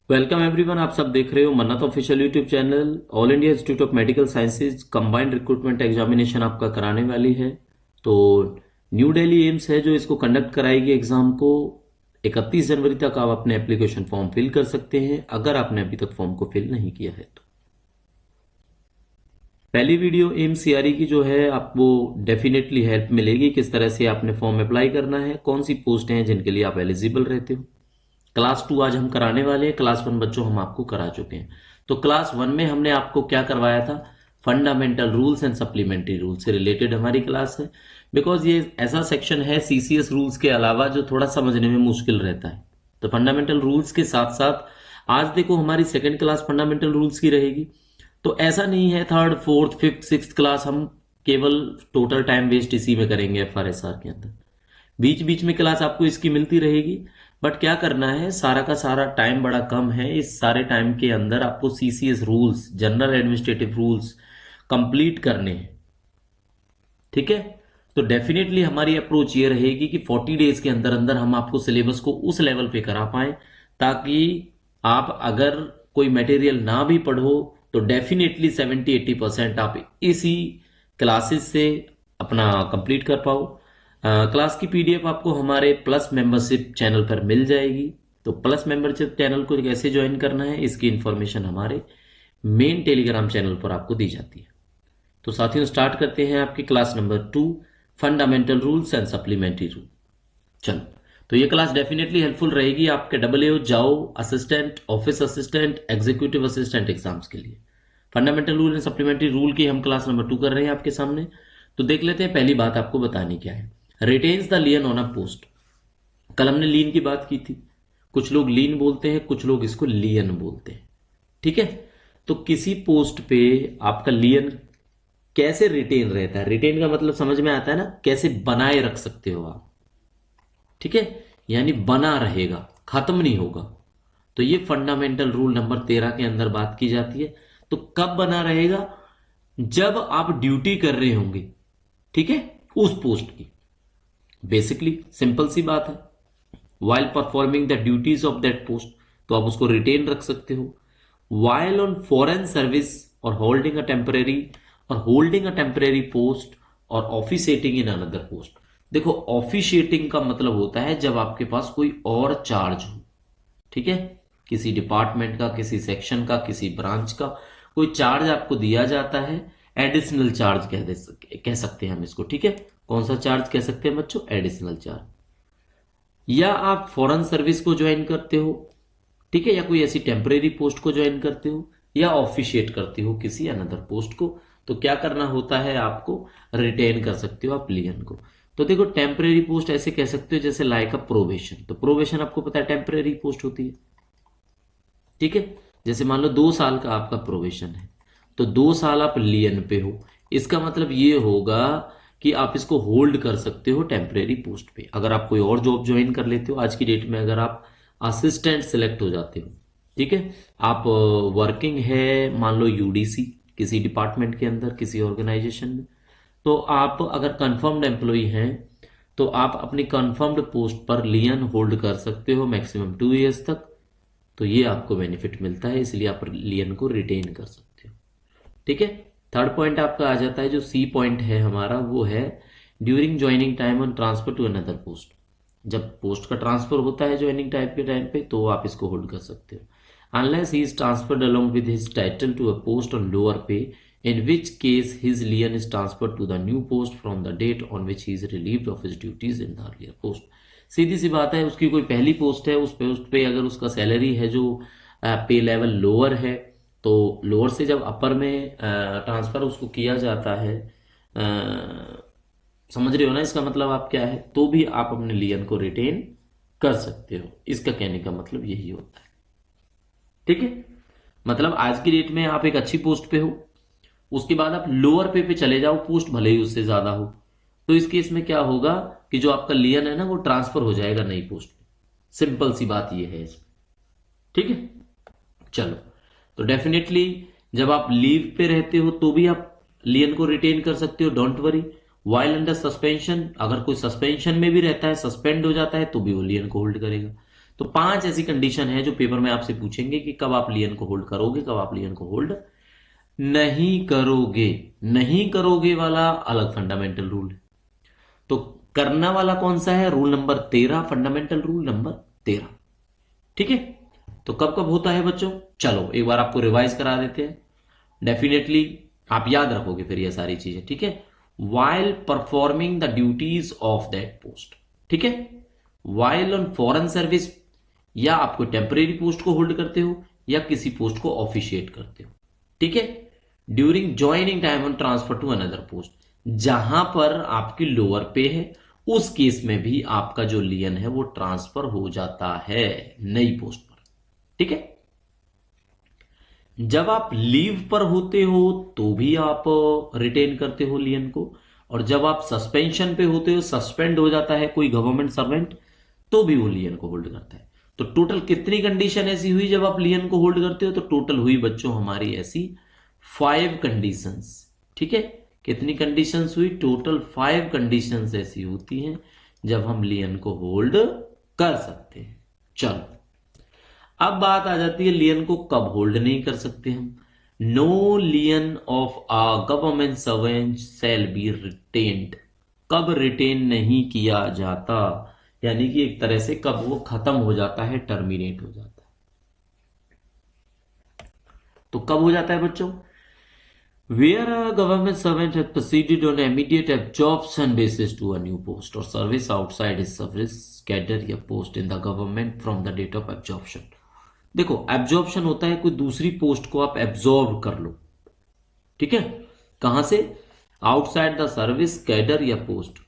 Welcome everyone. आप सब देख रहे हो मन्नत official YouTube channel. All India institute of medical sciences combined recruitment examination आपका कराने वाली है। तो न्यू दिल्ली एम्स है जो इसको कंडक्ट कराएगी एग्जाम को। 31 जनवरी तक आप अपने एप्लीकेशन फॉर्म फिल कर सकते हैं अगर आपने अभी तक फॉर्म को फिल नहीं किया है तो। पहली वीडियो एम्स सीआरई की जो है आपको डेफिनेटली हेल्प मिलेगी किस तरह से आपने फॉर्म अप्लाई करना है, कौन सी पोस्ट हैं जिनके लिए आप एलिजिबल रहते हो। क्लास 2 आज हम कराने वाले हैं, क्लास 1 बच्चों हम आपको करा चुके हैं। तो क्लास 1 में हमने आपको क्या करवाया था, fundamental rules and supplementary rules से रिलेटेड हमारी क्लास है। बिकॉज ये ऐसा सेक्शन है सीसीएस रूल्स के अलावा जो थोड़ा समझने में मुश्किल रहता है। तो फंडामेंटल रूल्स के साथ साथ आज देखो हमारी सेकेंड क्लास फंडामेंटल रूल्स की रहेगी। तो ऐसा नहीं है third fourth fifth six class हम केवल टोटल टाइम वेस्ट इसी में करेंगे एफआरएसआर के अंदर। बीच बीच में क्लास आपको इसकी मिलती रहेगी। बट क्या करना है, सारा का सारा टाइम बड़ा कम है, इस सारे टाइम के अंदर आपको CCS rules general administrative rules complete करने हैं। ठीक है। तो डेफिनेटली हमारी अप्रोच ये रहेगी कि 40 डेज के अंदर अंदर हम आपको सिलेबस को उस लेवल पे करा पाए ताकि आप अगर कोई मटेरियल ना भी पढ़ो तो डेफिनेटली 70-80% आप इसी क्लासेस से अपना कंप्लीट कर पाओ। क्लास की पीडीएफ आपको हमारे प्लस मेंबरशिप चैनल पर मिल जाएगी। तो प्लस मेंबरशिप चैनल को कैसे ज्वाइन करना है इसकी इंफॉर्मेशन हमारे मेन टेलीग्राम चैनल पर आपको दी जाती है। तो साथियों स्टार्ट करते हैं आपकी class number 2 fundamental rules and supplementary rule. चलो, तो ये क्लास डेफिनेटली हेल्पफुल रहेगी आपके डबल जाओ assistant, office assistant, executive assistant exams के लिए। Fundamental rule and supplementary rule की हम क्लास नंबर 2 कर रहे हैं आपके सामने। तो देख लेते हैं पहली बात आपको बतानी क्या है। Retains the lien on a post. कल हमने लीन की बात की थी। कुछ लोग लीन बोलते हैं, कुछ लोग इसको लियन बोलते हैं। ठीक है। तो किसी पोस्ट पे आपका लियन कैसे रिटेन रहता है, रिटेन का मतलब समझ में आता है ना, कैसे बनाए रख सकते हो आप। ठीक है। यानी बना रहेगा, खत्म नहीं होगा। तो ये फंडामेंटल रूल नंबर 13 के अंदर बात की जाती है। तो कब बना रहेगा, जब आप ड्यूटी कर रहे होंगे। ठीक है, उस पोस्ट की। बेसिकली सिंपल सी बात है, while performing the duties of that post तो आप उसको रिटेन रख सकते हो। वाइल ऑन फॉरेन सर्विस और होल्डिंग अ टेम्परेरी पोस्ट और ऑफिशिएटिंग इन अनदर पोस्ट। देखो ऑफिशिएटिंग का मतलब होता है जब आपके पास कोई और चार्ज हो। ठीक है। किसी डिपार्टमेंट का, किसी सेक्शन का, किसी ब्रांच का कोई चार्ज आपको दिया जाता है। एडिशनल चार्ज कह सकते हैं हम इसको। ठीक है। कौन सा चार्ज कह सकते हैं बच्चों, एडिशनल चार्ज। या आप फॉरेन सर्विस को ज्वाइन करते हो, ठीक है, या कोई ऐसी टेम्परेरी पोस्ट को ज्वाइन करते हो, या ऑफिशिएट करते हो किसी अनदर पोस्ट को, तो क्या करना होता है, आपको रिटेन कर सकते हो आप लियन को। तो देखो टेम्परेरी पोस्ट ऐसे कह सकते हो जैसे लाइक अ प्रोबेशन। तो प्रोबेशन आपको पता है टेम्परेरी पोस्ट होती है। ठीक है। जैसे मान लो 2 साल का आपका प्रोबेशन है, तो 2 साल आप लियन पे हो। इसका मतलब ये होगा कि आप इसको होल्ड कर सकते हो टेम्परेरी पोस्ट पे। अगर आप कोई और जॉब ज्वाइन कर लेते हो आज की डेट में, अगर आप असिस्टेंट सेलेक्ट हो जाते हो, ठीक है, आप वर्किंग है मान लो यूडीसी किसी डिपार्टमेंट के अंदर, किसी ऑर्गेनाइजेशन में, तो आप अगर कंफर्म्ड एम्प्लॉय हैं तो आप अपनी कंफर्म्ड पोस्ट पर लियन होल्ड कर सकते हो मैक्सिमम 2 इयर्स तक। तो ये आपको बेनिफिट मिलता है, इसलिए आप लियन को रिटेन कर सकते हो। ठीक है। थर्ड पॉइंट आपका आ जाता है, जो सी पॉइंट है हमारा, वो है during joining time on transfer to another post. जब पोस्ट का ट्रांसफर होता है ज्वाइनिंग टाइप के टाइम पे, तो आप इसको होल्ड कर सकते हो। Unless he is transferred along with his title to a post on lower pay, in which case his lien is transferred to the new post from the date on which he is relieved of his duties in the earlier post. सीधी सी बात है, उसकी कोई पहली post है, उस post पे अगर उसका सैलरी है जो पे लेवल लोअर है, तो लोअर से जब अपर में ट्रांसफर उसको किया जाता है, समझ रहे हो ना इसका मतलब आप क्या है, तो भी आप अपने लियन को रिटेन कर सकते हो। इसका कहने का मतलब यही होता है। ठीक है। मतलब आज की डेट में आप एक अच्छी पोस्ट पे हो, उसके बाद आप लोअर पे चले जाओ, पोस्ट भले ही उससे ज्यादा हो, तो इस केस में क्या होगा कि जो आपका लियन है ना वो ट्रांसफर हो जाएगा नई पोस्ट पे। सिंपल सी बात ये है इसमें। ठीक है। चलो, तो डेफिनेटली जब आप लीव पे रहते हो तो भी आप लियन को रिटेन कर सकते हो, don't worry. While under suspension, अगर कोई सस्पेंशन में भी रहता है, सस्पेंड हो जाता है, तो भी वो लियन को होल्ड करेगा। तो 5 ऐसी कंडीशन है जो पेपर में आपसे पूछेंगे कि कब आप लियन को होल्ड करोगे, कब आप लियन को होल्ड नहीं करोगे। नहीं करोगे वाला अलग फंडामेंटल रूल है। तो करना वाला कौन सा है? Rule number 13, fundamental rule number 13। ठीक है, तो कब कब होता है बच्चों? चलो एक बार आपको रिवाइज करा देते हैं। डेफिनेटली आप याद रखोगे फिर ये सारी चीजें। ठीक है, while performing the duties of that post. ठीक है, वाइल ऑन फॉरेन सर्विस, या आप कोई टेम्परेरी पोस्ट को होल्ड करते हो या किसी पोस्ट को ऑफिशिएट करते हो। ठीक है, during joining time on transfer to another post, जहां पर आपकी लोअर पे है उस केस में भी आपका जो लियन है वो ट्रांसफर हो जाता है नई पोस्ट पर। ठीक है, जब आप लीव पर होते हो तो भी आप रिटेन करते हो लियन को, और जब आप सस्पेंशन पे होते हो, सस्पेंड हो जाता है कोई गवर्नमेंट सर्वेंट, तो भी वो लियन को होल्ड करता है। तो टोटल कितनी कंडीशन ऐसी हुई जब आप लियन को होल्ड करते हो? तो टोटल हुई बच्चों हमारी ऐसी 5 कंडीशंस। ठीक है, कितनी कंडीशंस हुई? टोटल 5 कंडीशंस ऐसी होती हैं जब हम लियन को होल्ड कर सकते हैं। चलो अब बात आ जाती है लियन को कब होल्ड नहीं कर सकते हम। No lien of a government servant shall be retained. कब रिटेन नहीं किया जाता, यानी कि एक तरह से कब वो खत्म हो जाता है, टर्मिनेट हो जाता है। तो कब हो जाता है बच्चों? Where a government servant has proceeded on immediate absorption basis to a new post or service outside his service cadre या post in the government from the date of absorption। देखो एब्जॉर्प्शन होता है कोई दूसरी पोस्ट को आप absorb कर लो। ठीक है, कहां से? आउटसाइड द सर्विस कैडर या पोस्ट।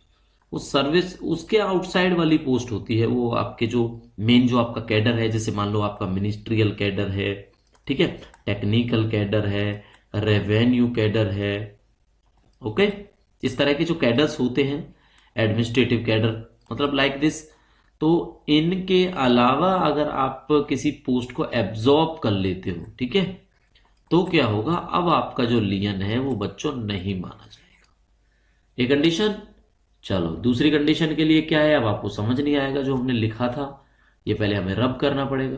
उस सर्विस उसके आउटसाइड वाली पोस्ट होती है, वो आपके जो मेन जो आपका कैडर है, जैसे मान लो आपका मिनिस्ट्रियल कैडर है, ठीक है, टेक्निकल कैडर है, रेवेन्यू कैडर है। ओके, इस तरह के जो कैडर्स होते हैं, एडमिनिस्ट्रेटिव कैडर, मतलब लाइक दिस। तो इनके अलावा अगर आप किसी पोस्ट को एब्जॉर्ब कर लेते हो, ठीक है, तो क्या होगा? अब आपका जो लियन है वो बच्चों नहीं माना जाएगा। ये कंडीशन। चलो दूसरी कंडीशन के लिए क्या है, अब आपको समझ नहीं आएगा जो हमने लिखा था, ये पहले हमें रब करना पड़ेगा।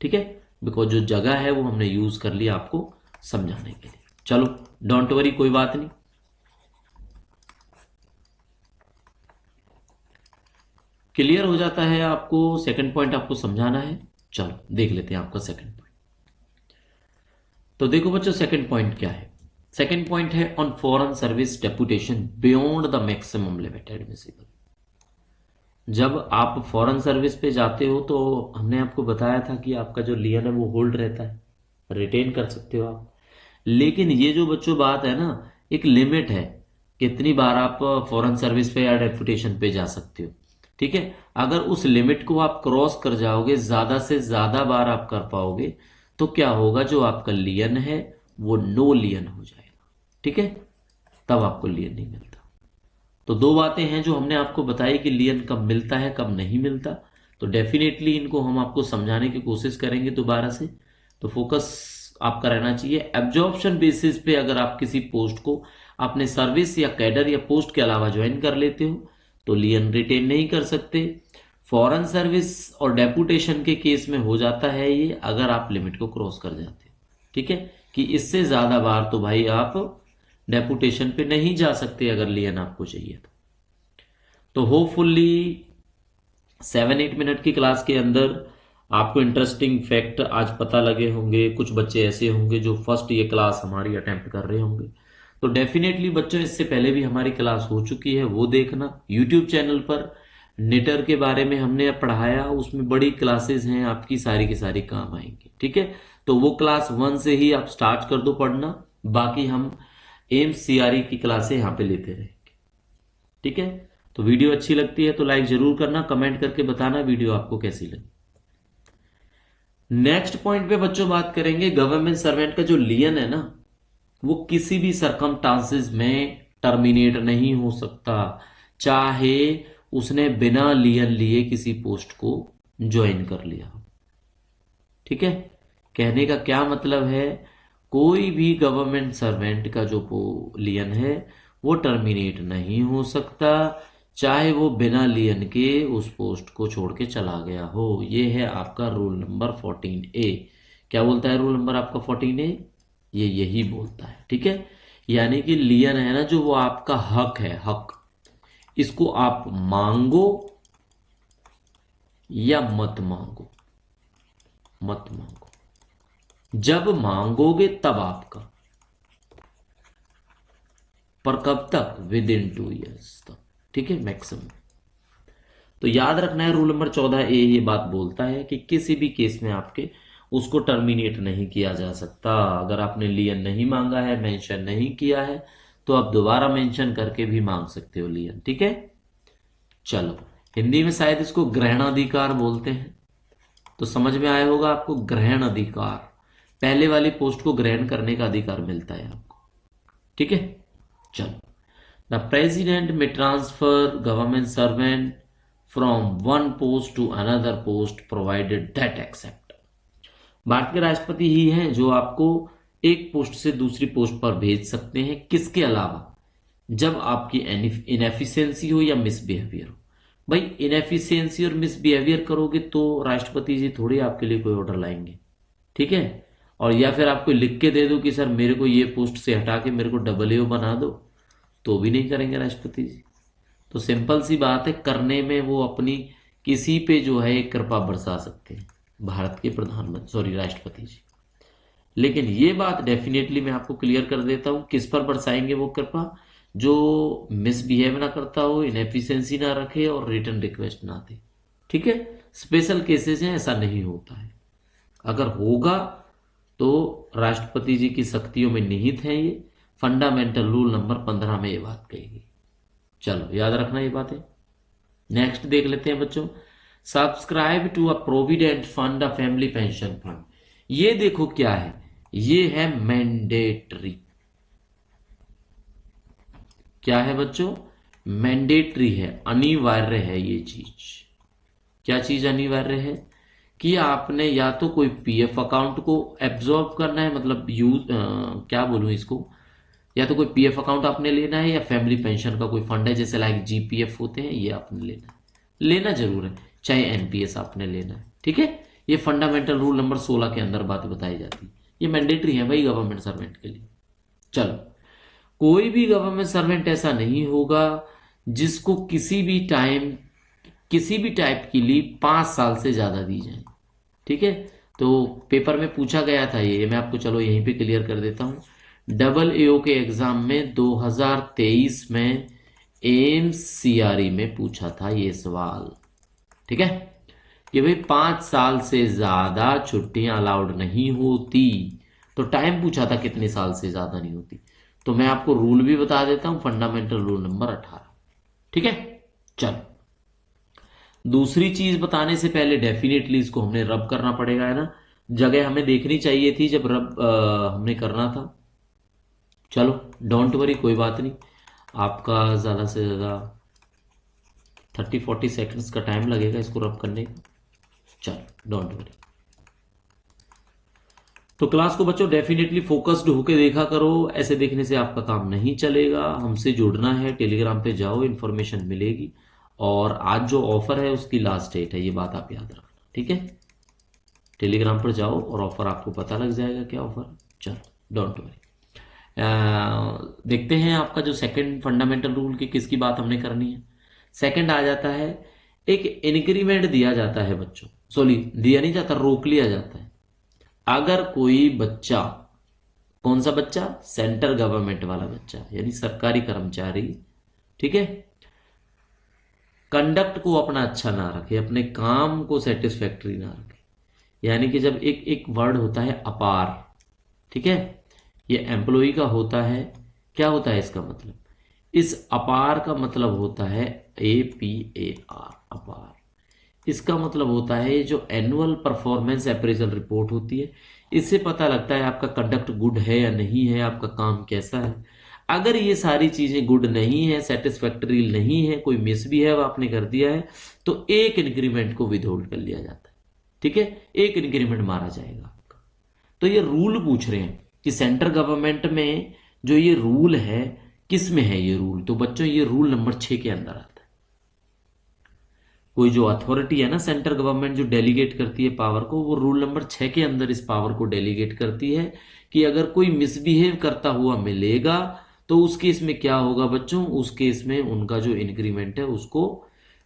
ठीक है, बिकॉज जो जगह है वो हमने यूज कर लिया आपको समझाने के लिए। चलो डोंट वरी, कोई बात नहीं। क्लियर हो जाता है आपको? सेकंड पॉइंट आपको समझाना है। चलो देख लेते हैं आपका सेकंड पॉइंट। तो देखो बच्चों सेकंड पॉइंट क्या है। सेकंड पॉइंट है on foreign service deputation beyond the maximum limit admissible. जब आप फॉरेन सर्विस पे जाते हो तो हमने आपको बताया था कि आपका जो लियन है वो होल्ड रहता है, रिटेन कर सकते हो आप। लेकिन ये जो बच्चों बात है ना, एक लिमिट है कितनी बार आप फॉरेन सर्विस पे या डेपुटेशन पे जा सकते हो। ठीक है, अगर उस लिमिट को आप क्रॉस कर जाओगे, ज्यादा से ज्यादा बार आप कर पाओगे, तो क्या होगा? जो आपका लियन है वो नो लियन हो जाएगा। ठीक है, तब आपको लियन नहीं मिलता। तो दो बातें हैं जो हमने आपको बताई कि लियन कब मिलता है कब नहीं मिलता। तो डेफिनेटली इनको हम आपको समझाने की कोशिश करेंगे दोबारा से। तो फोकस आपका रहना चाहिए एब्जॉर्प्शन बेसिस पे। अगर आप किसी पोस्ट को अपने सर्विस या कैडर या पोस्ट के अलावा ज्वाइन कर लेते हो तो लियन रिटेन नहीं कर सकते। फॉरेन सर्विस और डेपुटेशन के केस में हो जाता है ये, अगर आप लिमिट को क्रॉस कर जाते हो। ठीक है, कि इससे ज्यादा बार तो भाई आप डेपुटेशन पे नहीं जा सकते अगर लियन आपको चाहिए तो होपफुली 7-8 मिनट की क्लास के अंदर आपको इंटरेस्टिंग फैक्ट आज पता लगे होंगे। कुछ बच्चे ऐसे होंगे जो फर्स्ट ये क्लास हमारी अटेम्प्ट कर रहे होंगे। तो डेफिनेटली बच्चों इससे पहले भी हमारी क्लास हो चुकी है, वो देखना। यूट्यूब चैनल पर नेटर के बारे में हमने पढ़ाया, उसमें बड़ी क्लासेस हैं, आपकी सारी की सारी काम आएंगी। ठीक है, तो वो क्लास 1 से ही आप स्टार्ट कर दो पढ़ना। बाकी हम एम्स सीआरई की क्लासें यहाँ पे लेते रहेंगे। ठीक है, तो वीडियो अच्छी लगती है तो लाइक जरूर करना, कमेंट करके बताना वीडियो आपको कैसी लगी। नेक्स्ट पॉइंट पे बच्चों बात करेंगे गवर्नमेंट सर्वेंट का जो लियन है ना, वो किसी भी सरकमस्टांसेस में टर्मिनेट नहीं हो सकता, चाहे उसने बिना लियन लिए किसी पोस्ट को ज्वाइन कर लिया। ठीक है, कहने का क्या मतलब है, कोई भी गवर्नमेंट सर्वेंट का जो लियन है वो टर्मिनेट नहीं हो सकता, चाहे वो बिना लियन के उस पोस्ट को छोड़ के चला गया हो। ये है आपका रूल नंबर 14A। क्या बोलता है रूल नंबर आपका 14A? ये यही बोलता है, ठीक है। यानी कि लियन है ना, जो वो आपका हक है, हक, इसको आप मांगो या मत मांगो, मत मांगो। जब मांगोगे तब आपका, पर कब तक? विद इन 2 ईयर्स तक, ठीक है, मैक्सिमम। तो याद रखना है रूल नंबर 14A ये बात बोलता है कि किसी भी केस में आपके उसको टर्मिनेट नहीं किया जा सकता। अगर आपने लियन नहीं मांगा है, मेंशन नहीं किया है, तो आप दोबारा मेंशन करके भी मांग सकते हो लियन, ठीक है। चलो, हिंदी में शायद इसको ग्रहण अधिकार बोलते हैं, तो समझ में आया होगा आपको। ग्रहण अधिकार, पहले वाली पोस्ट को ग्रहण करने का अधिकार मिलता है आपको, ठीक है। चलो, the president may transfer government servant from one post to another post provided that except. Bharat के राष्ट्रपति ही हैं जो आपको एक पोस्ट से दूसरी पोस्ट पर भेज सकते हैं, किसके अलावा? जब आपकी इनएफिशिएंसी हो या मिसबिहेवियर हो। भाई, इनएफिशिएंसी और मिसबिहेवियर करोगे तो राष्ट्रपति जी थोड़ी आपके लिए कोई ऑर्डर लाएंगे, ठीक है। और या फिर आपको लिख के दे दो कि सर मेरे को ये पोस्ट से हटा के मेरे को AA बना दो, तो भी नहीं करेंगे राष्ट्रपति जी। तो सिंपल सी बात है, करने में वो अपनी किसी पे जो है एक कृपा बरसा सकते हैं, भारत के प्रधानमंत्री, सॉरी, राष्ट्रपति जी। लेकिन ये बात डेफिनेटली मैं आपको क्लियर कर देता हूं, किस पर बरसाएंगे वो कृपा? जो मिसबिहेव ना करता हो, इनएफिशिएंसी ना रखे और रिटर्न रिक्वेस्ट ना दे, ठीक है। स्पेशल केसेस हैं, ऐसा नहीं होता है। अगर होगा तो राष्ट्रपति जी की शक्तियों में निहित है ये, फंडामेंटल रूल नंबर 15 में ये बात कही गई। चलो, याद रखना ये बातें। नेक्स्ट देख लेते हैं बच्चों, subscribe to a provident fund, a family pension fund. ये देखो क्या है, ये है मैंडेटरी। क्या है बच्चों? मैंडेटरी है, अनिवार्य है ये चीज। क्या चीज अनिवार्य है? कि आपने या तो कोई पीएफ अकाउंट को एब्जॉर्ब करना है, मतलब यूज क्या बोलूं इसको, या तो कोई पीएफ अकाउंट आपने लेना है, या फैमिली पेंशन का कोई फंड है, जैसे लाइक जीपीएफ होते हैं, ये आपने लेना है, लेना जरूर है, चाहे एनपीएस आपने लेना है, ठीक है। ये फंडामेंटल रूल नंबर 16 के अंदर बात बताई जाती है। ये मैंडेटरी है भाई गवर्नमेंट सर्वेंट के लिए। चलो, कोई भी गवर्नमेंट सर्वेंट ऐसा नहीं होगा जिसको किसी भी टाइम, किसी भी टाइप की लीव 5 साल से ज्यादा दी जाए, ठीक है। तो पेपर में पूछा गया था ये, मैं आपको चलो यहीं पे क्लियर कर देता हूं। AA के एग्जाम में 2023 में एम्स CRE में पूछा था ये सवाल, ठीक है, कि भाई 5 साल से ज्यादा छुट्टियां अलाउड नहीं होती। तो टाइम पूछा था कितने साल से ज्यादा नहीं होती। तो मैं आपको रूल भी बता देता हूं, फंडामेंटल रूल नंबर 18, ठीक है। चलो, दूसरी चीज बताने से पहले डेफिनेटली इसको हमने रब करना पड़ेगा, है ना। जगह हमें देखनी चाहिए थी जब रब हमने करना था। चलो, डोंट वरी, कोई बात नहीं, आपका ज्यादा से ज्यादा 30-40 सेकंड्स का टाइम लगेगा इसको रब करने का। चलो, डोंट वरी। तो क्लास को बच्चों डेफिनेटली फोकस्ड होके देखा करो, ऐसे देखने से आपका काम नहीं चलेगा। हमसे जुड़ना है, टेलीग्राम पे जाओ, इन्फॉर्मेशन मिलेगी। और आज जो ऑफर है उसकी लास्ट डेट है, ये बात आप याद रखना, ठीक है। टेलीग्राम पर जाओ और ऑफर आपको पता लग जाएगा क्या ऑफर है। चलो, डोंट वरी। देखते हैं आपका जो सेकंड फंडामेंटल रूल की किसकी बात हमने करनी है। सेकंड आ जाता है, एक इंक्रीमेंट दिया जाता है बच्चों, सॉरी दिया नहीं जाता, रोक लिया जाता है। अगर कोई बच्चा, कौन सा बच्चा? सेंट्रल गवर्नमेंट वाला बच्चा, यानी सरकारी कर्मचारी, ठीक है, कंडक्ट को अपना अच्छा ना रखे, अपने काम को सेटिस्फैक्टरी ना रखे, यानी कि जब एक एक वर्ड होता है अपार, ठीक है, ये एम्प्लॉय का होता है। क्या होता है इसका मतलब? इस अपार का मतलब होता है APAR, अपार। इसका मतलब होता है जो एनुअल परफॉर्मेंस अप्रेजल रिपोर्ट होती है, इससे पता लगता है आपका कंडक्ट गुड है या नहीं है, आपका काम कैसा है। अगर ये सारी चीजें गुड नहीं है, सेटिस्फैक्टरी नहीं है, कोई मिसबिहेव आपने कर दिया है, तो एक इंक्रीमेंट को विदहोल्ड कर लिया जाता है, ठीक है, एक इंक्रीमेंट मारा जाएगा आपका। तो ये रूल पूछ रहे हैं कि सेंट्रल गवर्नमेंट में जो ये रूल है, किस में है ये रूल? तो बच्चों ये रूल नंबर 6 के अंदर आता है, कोई जो अथॉरिटी है ना सेंट्रल गवर्नमेंट जो डेलीगेट करती है पावर को, वो रूल नंबर 6 के अंदर इस पावर को डेलीगेट करती है कि अगर कोई मिसबिहेव करता हुआ मिलेगा तो उस केस में क्या होगा बच्चों, उस केस में उनका जो इंक्रीमेंट है उसको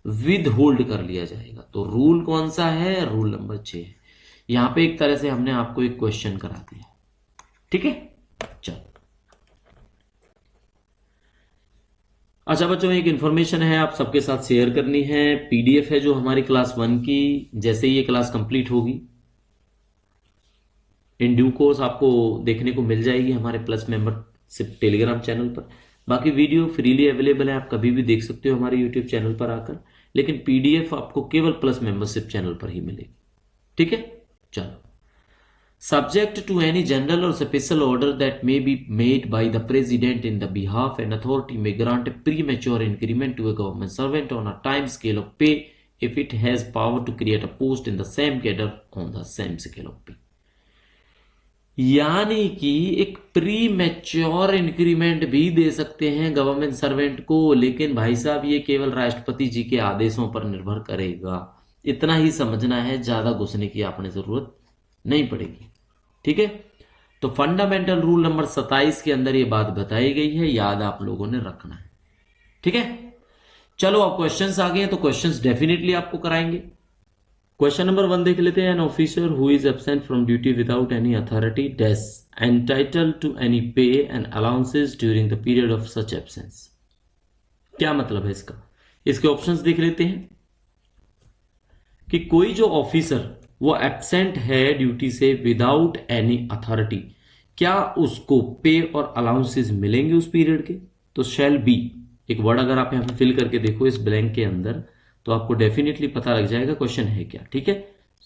विद होल्ड कर लिया जाएगा। तो रूल कौन सा है, रूल नंबर 6 है। यहां पे एक तरह से हमने आपको एक क्वेश्चन करा दिया, ठीक है। चलो अच्छा बच्चों, एक इन्फॉर्मेशन है आप सबके साथ शेयर करनी है। पीडीएफ है जो हमारी क्लास 1 की, जैसे ही ये क्लास कंप्लीट होगी इन ड्यू कोर्स आपको देखने को मिल जाएगी हमारे प्लस मेंबरशिप टेलीग्राम चैनल पर। बाकी वीडियो फ्रीली अवेलेबल है, आप कभी भी देख सकते हो हमारे यूट्यूब चैनल पर आकर, लेकिन पीडीएफ आपको केवल प्लस मेंबरशिप चैनल पर ही मिलेगी, ठीक है। चलो, subject to any general or special order that may be made by the president in the behalf, an authority may grant a premature increment to a government servant on a time scale of pay if it has power to create a post in the same cadre on the same scale of pay। यानी कि एक pre mature increment भी दे सकते हैं government servant को, लेकिन भाई साहब ये केवल राष्ट्रपति जी के आदेशों पर निर्भर करेगा। इतना ही समझना है, ज्यादा घुसने की आपने जरूरत नहीं पड़ेगी, ठीक है। तो फंडामेंटल रूल नंबर 27 के अंदर ये बात बताई गई है, याद आप लोगों ने रखना है, ठीक है। चलो अब क्वेश्चंस आ गए हैं, तो क्वेश्चंस डेफिनेटली आपको कराएंगे। क्वेश्चन नंबर 1 देख लेते हैं। An officer who is absent from duty without any authority dash entitled to any pay and allowances during the period of such absence. क्या मतलब है इसका, इसके ऑप्शंस देख लेते हैं कि कोई जो ऑफिसर वो एब्सेंट है ड्यूटी से विदाउट एनी अथॉरिटी, क्या उसको पे और अलाउंसेस मिलेंगे उस पीरियड के। तो शैल बी, एक वर्ड अगर आप यहां पे फिल करके देखो इस ब्लैंक के अंदर, तो आपको डेफिनेटली पता लग जाएगा क्वेश्चन है क्या, ठीक है।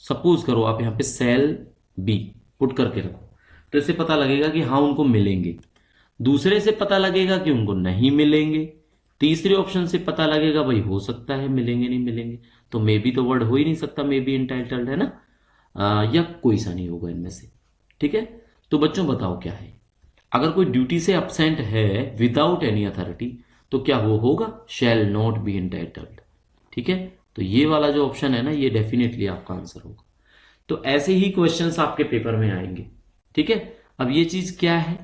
सपोज करो आप यहां पे सेल बी पुट करके रखो, तो इससे पता लगेगा कि हाँ उनको मिलेंगे। दूसरे से पता लगेगा कि उनको नहीं मिलेंगे। तीसरे ऑप्शन से पता लगेगा भाई हो सकता है मिलेंगे नहीं मिलेंगे। तो मे बी तो वर्ड हो ही नहीं सकता, मे बी इंटाइटल्ड है ना, या कोई सा नहीं होगा इनमें से, ठीक है। तो बच्चों बताओ क्या है, अगर कोई ड्यूटी से एब्सेंट है विदाउट एनी अथॉरिटी तो क्या वो होगा, शैल नॉट बी इंटाइटल्ड, ठीक है। तो ये वाला जो ऑप्शन है ना, ये डेफिनेटली आपका आंसर होगा। तो ऐसे ही क्वेश्चंस आपके पेपर में आएंगे, ठीक है। अब ये चीज क्या है,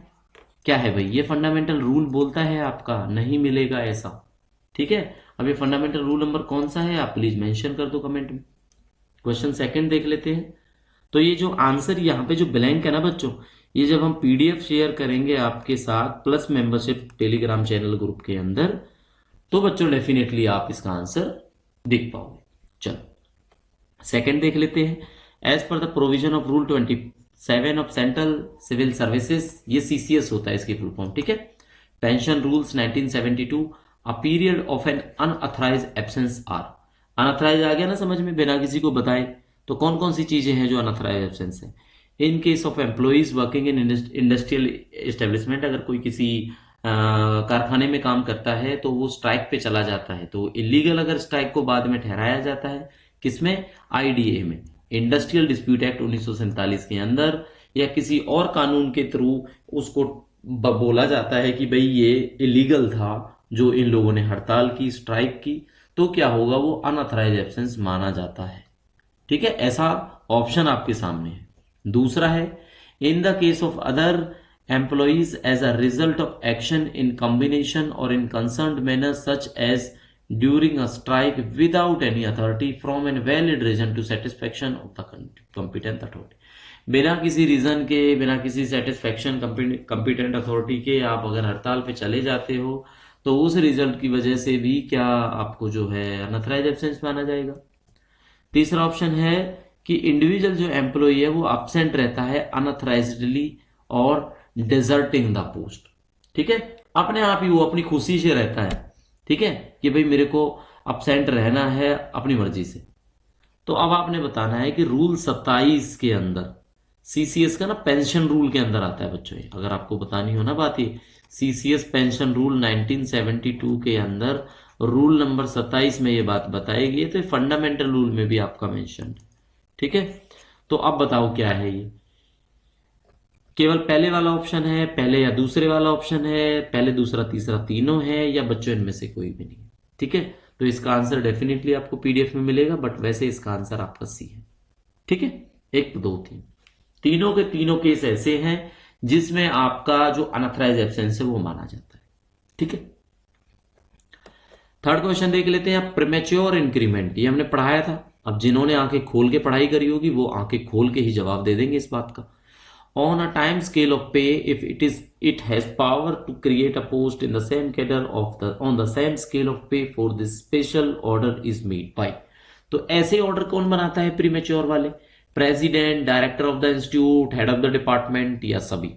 क्या है भाई, ये फंडामेंटल रूल बोलता है आपका नहीं मिलेगा ऐसा, ठीक है। अब ये फंडामेंटल रूल नंबर कौन सा है आप प्लीज मेंशन कर दो कमेंट में। क्वेश्चन सेकंड देख लेते हैं। तो ये जो आंसर यहाँ पे जो ब्लैंक है ना बच्चों, ये जब हम पीडीएफ शेयर करेंगे आपके साथ plus membership Telegram channel group के अंदर, तो बच्चों डेफिनेटली आप इसका आंसर देख पाओगे। चलो सेकंड देख लेते हैं। As per the provision of rule 27 of central civil services, ये सीसीएस होता है इसकी फुल फॉर्म, ठीक है। Pension rules 1972, a period of an unauthorised absence are. Unauthorised आ गया ना समझ में, बिना किसी को बताए। तो कौन कौन सी चीजें हैं जो अनऑथराइज एब्सेंस है। In case of employees working in industrial establishment, अगर कोई किसी कारखाने में काम करता है तो वो स्ट्राइक पे चला जाता है, तो इलीगल अगर स्ट्राइक को बाद में ठहराया जाता है, किसमें, आईडीए में, इंडस्ट्रियल डिस्प्यूट एक्ट 1947 के अंदर, या किसी और कानून के थ्रू उसको बोला जाता है कि भाई ये इलीगल था जो इन लोगों ने हड़ताल की, स्ट्राइक की, तो क्या होगा, वो अनऑथराइज एब्सेंस माना जाता है, ठीक है। ऐसा ऑप्शन आपके सामने है। दूसरा है, in the case of other employees as a result of action in combination or in concerned manner such as during a strike without any authority from a valid reason to satisfaction of the competent authority। बिना किसी reason के, बिना किसी satisfaction competent authority के आप अगर हड़ताल पे चले जाते हो तो उस रिजल्ट की वजह से भी क्या आपको जो है अनऑथराइज एब्सेंस माना जाएगा। तीसरा ऑप्शन है कि इंडिविजुअल जो एम्प्लॉई है वो अब्सेंट रहता है अनऑथराइज्डली और डेजर्टिंग द पोस्ट, ठीक है, अपने आप ही वो अपनी खुशी से रहता है, ठीक है, कि भाई मेरे को अब्सेंट रहना है अपनी मर्जी से। तो अब आपने बताना है कि रूल 27 के अंदर, सीसीएस का ना पेंशन रूल के अंदर आता है बच्चों, अगर आपको बतानी हो ना बात, ये सीसीएस पेंशन रूल 1972 के अंदर रूल नंबर 27 में ये बात बताई गई है, तो फंडामेंटल रूल में भी आपका मेंशन, ठीक है। तो अब बताओ क्या है ये, केवल पहले वाला ऑप्शन है, पहले या दूसरे वाला ऑप्शन है, पहले दूसरा तीसरा तीनों है, या बच्चों इनमें से कोई भी नहीं, ठीक है। तो इसका आंसर डेफिनेटली आपको पीडीएफ में मिलेगा, बट वैसे इसका आंसर आपका सी है। ठीक है, 1 2 3 तीनों के तीनों केस ऐसे हैं जिसमें आपका जो अनऑथराइज्ड एब्सेंस है वो माना जाता है। ठीक है, थर्ड क्वेश्चन देख लेते हैं। प्रीमेच्योर इंक्रीमेंट, ये हमने पढ़ाया था। अब जिन्होंने आंखें खोल के पढ़ाई करी होगी वो आंखें खोल के ही जवाब दे देंगे इस बात का। On a time scale of pay, if it has power to create a post in the same cadre on the same scale of pay for this special order is made by। तो ऐसे order कौन बनाता है premature वाले? President, director of the institute, head of the department, या सभी।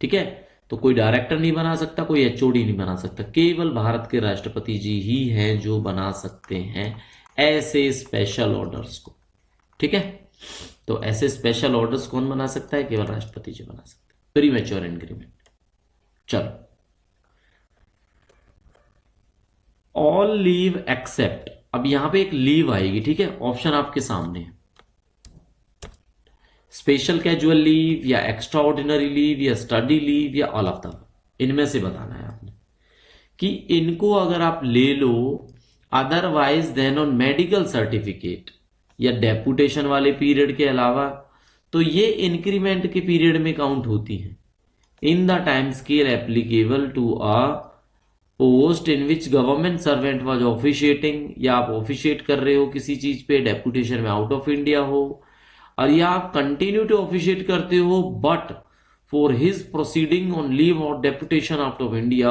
ठीक है, तो कोई डायरेक्टर नहीं बना सकता, कोई एचओडी नहीं बना सकता, केवल भारत के राष्ट्रपति जी ही हैं जो बना सकते हैं ऐसे स्पेशल ऑर्डर्स को। ठीक है, तो ऐसे स्पेशल ऑर्डर्स कौन बना सकता है? केवल राष्ट्रपति जी बना सकते हैं, प्रीमेच्योर इंक्रीमेंट। चलो, ऑल लीव एक्सेप्ट, अब यहां पे एक लीव आएगी। ठीक है, ऑप्शन आपके सामने है, स्पेशल कैजुअल लीव या एक्स्ट्रा ऑर्डिनरी लीव या स्टडी लीव या ऑल ऑफ द, इनमें से बताना है आपने कि इनको अगर आप ले लो otherwise then on medical certificate या डेपुटेशन वाले पीरियड के अलावा, तो ये इंक्रीमेंट के पीरियड में काउंट होती हैं। In the time scale applicable to a post in which government servant was officiating, या आप ऑफिशिएट कर रहे हो किसी चीज पे, डेपुटेशन में आउट ऑफ इंडिया हो, और या आप कंटिन्यू टू ऑफिशिएट करते हो but for his proceeding on leave और deputation out of India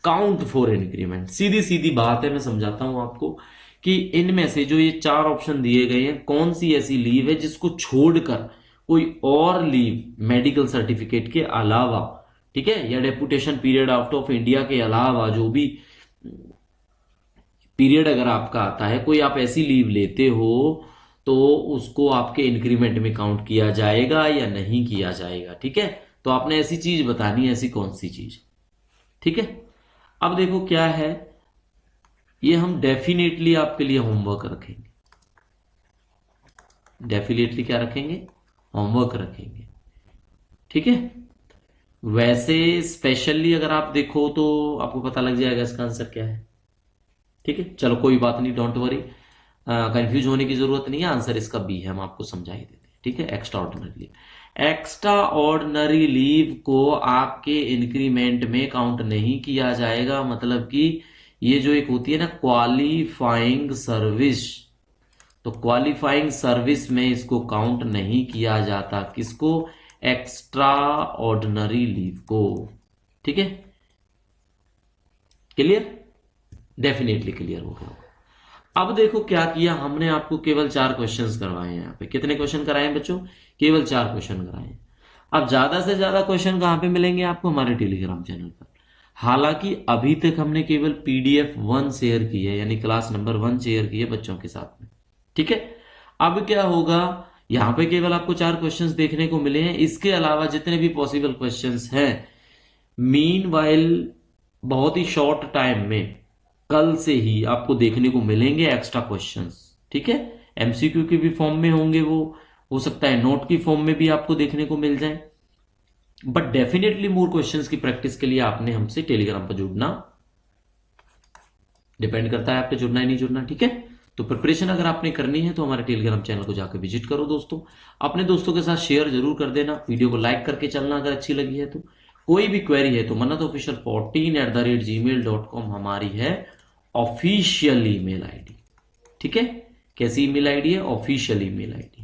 count for increment. सीधी सीधी बात है, मैं समझाता हूं आपको कि इनमें से जो ये 4 ऑप्शन दिए गए हैं, कौन सी ऐसी लीव है जिसको छोड़कर कोई और लीव मेडिकल सर्टिफिकेट के अलावा, ठीक है, या deputation period out of India के अलावा जो भी पीरियड अगर आपका आता है, कोई आप ऐसी लीव लेते हो तो उसको आपके इंक्रीमेंट में काउंट किया जाएगा या नहीं किया जाएगा। ठीक है, तो आपने ऐसी चीज बतानी है, ऐसी कौन सी चीज। ठीक है, अब देखो क्या है, ये हम डेफिनेटली आपके लिए होमवर्क रखेंगे। डेफिनेटली क्या रखेंगे? होमवर्क रखेंगे। ठीक है, वैसे स्पेशली अगर आप देखो तो आपको पता लग जाएगा इसका आंसर क्या है। ठीक है, चलो कोई बात नहीं, डोंट वरी, कंफ्यूज होने की जरूरत नहीं है, आंसर इसका बी है, हम आपको समझा ही देते हैं। ठीक है, extra ordinary leave. Extra ordinary leave को आपके इंक्रीमेंट में काउंट नहीं किया जाएगा, मतलब कि ये जो एक होती है ना क्वालिफाइंग सर्विस, तो क्वालिफाइंग सर्विस में इसको काउंट नहीं किया जाता। किसको? एक्स्ट्रा ऑर्डिनरी लीव को। ठीक है, क्लियर? डेफिनेटली क्लियर हो गया। अब देखो क्या किया हमने, आपको केवल 4 क्वेश्चंस करवाए हैं। यहाँ पे कितने क्वेश्चन कराए हैं बच्चों? केवल 4 क्वेश्चन कराए हैं। अब ज्यादा से ज्यादा क्वेश्चन कहां पे मिलेंगे आपको? हमारे टेलीग्राम चैनल पर। हालांकि अभी तक हमने केवल PDF 1 शेयर की है, यानी क्लास नंबर 1 शेयर की है बच्चों के साथ में। ठीक है, अब क्या होगा, यहां पे केवल आपको 4 क्वेश्चंस देखने को मिले हैं, इसके अलावा जितने भी पॉसिबल क्वेश्चंस हैं, मीनवाइल बहुत ही शॉर्ट टाइम में कल से ही आपको देखने को मिलेंगे एक्स्ट्रा क्वेश्चंस। ठीक है, MCQ के भी फॉर्म में होंगे, वो हो सकता है नोट की फॉर्म में भी आपको देखने को मिल जाए, बट डेफिनेटली मोर क्वेश्चंस की प्रैक्टिस के लिए आपने हमसे टेलीग्राम पर जुड़ना, डिपेंड करता है आप पे जुड़ना ही नहीं जुड़ना। ठीक है, तो प्रिपरेशन अगर आपने करनी है तो हमारे टेलीग्राम चैनल को जाकर विजिट करो दोस्तों। अपने दोस्तों के साथ शेयर जरूर कर देना, वीडियो को लाइक करके चलना अगर अच्छी लगी है तो। कोई भी क्वेरी है तो mannatofficial14@gmail.com हमारी है ऑफिशियल ईमेल आईडी। ठीक है, कैसी ईमेल आईडी है? Official email ID.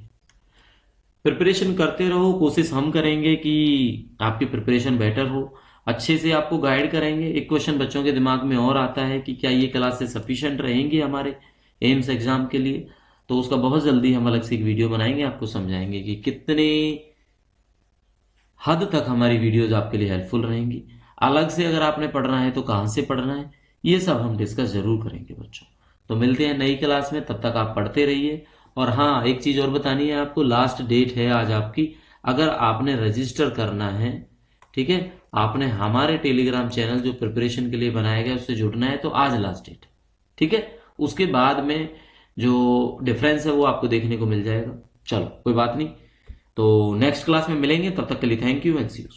प्रिपरेशन करते रहो, कोशिश हम करेंगे कि आपकी प्रिपरेशन बेटर हो, अच्छे से आपको गाइड करेंगे। एक क्वेश्चन बच्चों के दिमाग में और आता है कि क्या ये क्लासेस सफिशिएंट रहेंगी हमारे एम्स एग्जाम के लिए, तो उसका बहुत जल्दी हम अलग से एक वीडियो बनाएंगे, आपको समझाएंगे कि कितने हद तक हमारी वीडियोज आपके लिए हेल्पफुल रहेंगी। अलग से अगर आपने पढ़ना है तो कहां से पढ़ना है, ये सब हम डिस्कस जरूर करेंगे बच्चों। तो मिलते हैं नई क्लास में, तब तक आप पढ़ते रहिए। और हाँ, एक चीज और बतानी है आपको, लास्ट डेट है आज आपकी, अगर आपने रजिस्टर करना है, ठीक है, आपने हमारे टेलीग्राम चैनल जो प्रिपरेशन के लिए बनाया गया उससे जुड़ना है, तो आज लास्ट डेट। ठीक है, उसके बाद में जो डिफरेंस है वो आपको देखने को मिल जाएगा। चलो कोई बात नहीं, तो नेक्स्ट क्लास में मिलेंगे, तब तक के लिए thank you and see you.